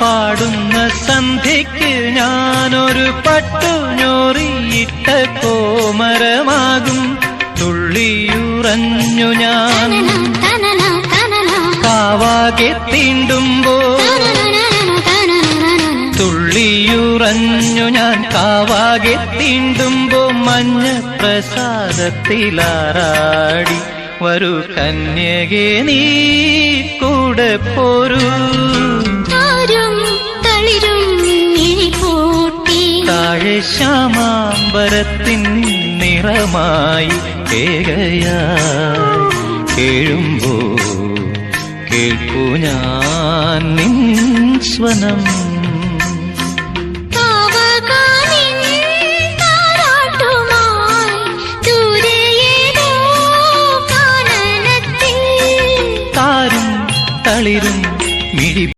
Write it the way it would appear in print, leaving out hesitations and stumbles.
പാടുന്ന സന്ധ്യയ്ക്ക് ഞാനൊരു പട്ടുഞോറിയിട്ട കോമരമാകും. തുള്ളിയുറഞ്ഞു ഞാൻ കാവാകെ തീണ്ടുമ്പോൾ, തുള്ളിയുറഞ്ഞു ഞാൻ കാവാകെ തീണ്ടുമ്പോ മഞ്ഞ പ്രസാദത്തിലാറാടി. വരൂ കന്യകേ നീ കൂടെ പോരൂ. താഴെ ശ്യാമാംബരത്തിൻ നിറമായി ഏകയായി കേഴുമ്പോ കേൾപ്പു ഞാൻ നിൻ സ്വനം. തളിരും മിഴി